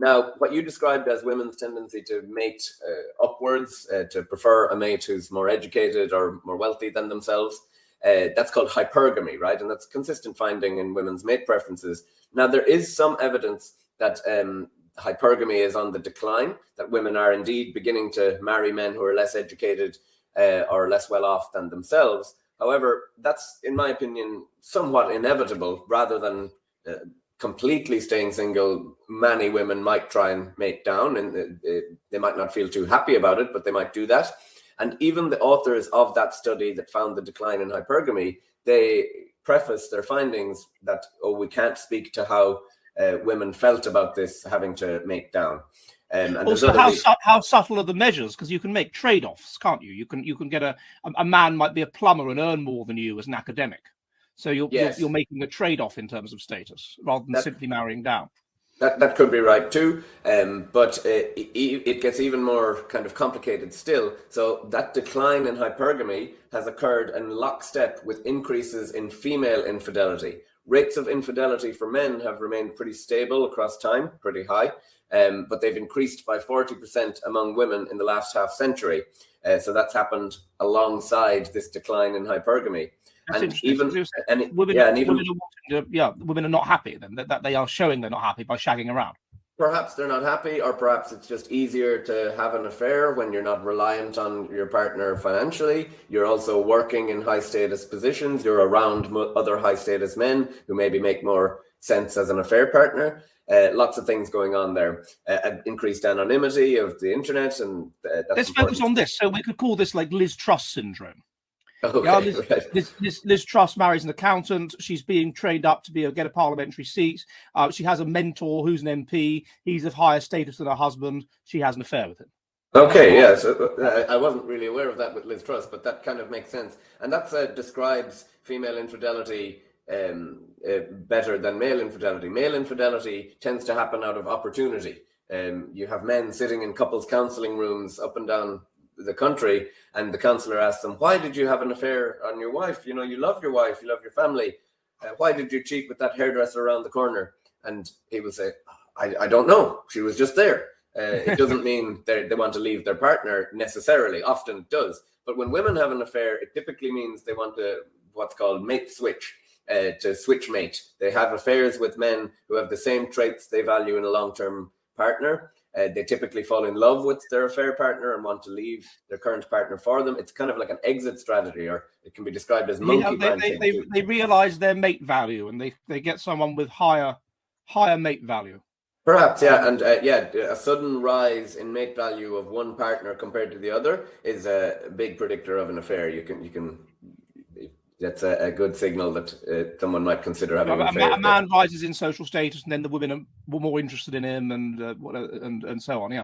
Now, what you described as women's tendency to mate upwards, to prefer a mate who's more educated or more wealthy than themselves, that's called hypergamy, right? And that's a consistent finding in women's mate preferences. Now, there is some evidence that hypergamy is on the decline, that women are indeed beginning to marry men who are less educated or less well off than themselves. However, that's, in my opinion, somewhat inevitable. Rather than completely staying single, many women might try and mate down, and they might not feel too happy about it, but they might do that. And even the authors of that study that found the decline in hypergamy, they preface their findings that, oh, we can't speak to how women felt about this having to mate down. And also, how subtle are the measures? Because you can make trade-offs, can't you? You can get a man might be a plumber and earn more than you as an academic. So you're making a trade-off in terms of status rather than simply marrying down. That could be right too, but it gets even more kind of complicated still. So that decline in hypergamy has occurred in lockstep with increases in female infidelity. Rates of infidelity for men have remained pretty stable across time, pretty high, but they've increased by 40% among women in the last half century. So that's happened alongside this decline in hypergamy. That's women are not happy then, that they are showing they're not happy by shagging around. Perhaps they're not happy, or perhaps it's just easier to have an affair when you're not reliant on your partner financially. You're also working in high status positions. You're around other high status men who maybe make more sense as an affair partner. Lots of things going on there. Increased anonymity of the internet, and let's focus on this. So we could call this like Liz Truss syndrome. Okay, Liz Truss marries an accountant. She's being trained up to get a parliamentary seat. She has a mentor who's an MP. He's of higher status than her husband. She has an affair with him. Okay, yeah. So I wasn't really aware of that with Liz Truss, but that kind of makes sense. And that describes female infidelity better than male infidelity. Male infidelity tends to happen out of opportunity. You have men sitting in couples counselling rooms up and down the country, and the counsellor asks them, why did you have an affair on your wife? You know, you love your wife, you love your family. Why did you cheat with that hairdresser around the corner? And he will say, I don't know. She was just there. It doesn't mean they want to leave their partner necessarily. Often it does. But when women have an affair, it typically means they want to what's called mate switch, to switch mate. They have affairs with men who have the same traits they value in a long-term partner. They typically fall in love with their affair partner and want to leave their current partner for them. It's kind of like an exit strategy, or it can be described as monkey branching. They realize their mate value, and they get someone with higher mate value. Perhaps, yeah. And a sudden rise in mate value of one partner compared to the other is a big predictor of an affair. You can that's a good signal that someone might consider having an affair. A man rises in social status, and then the women are more interested in him, and so on. Yeah.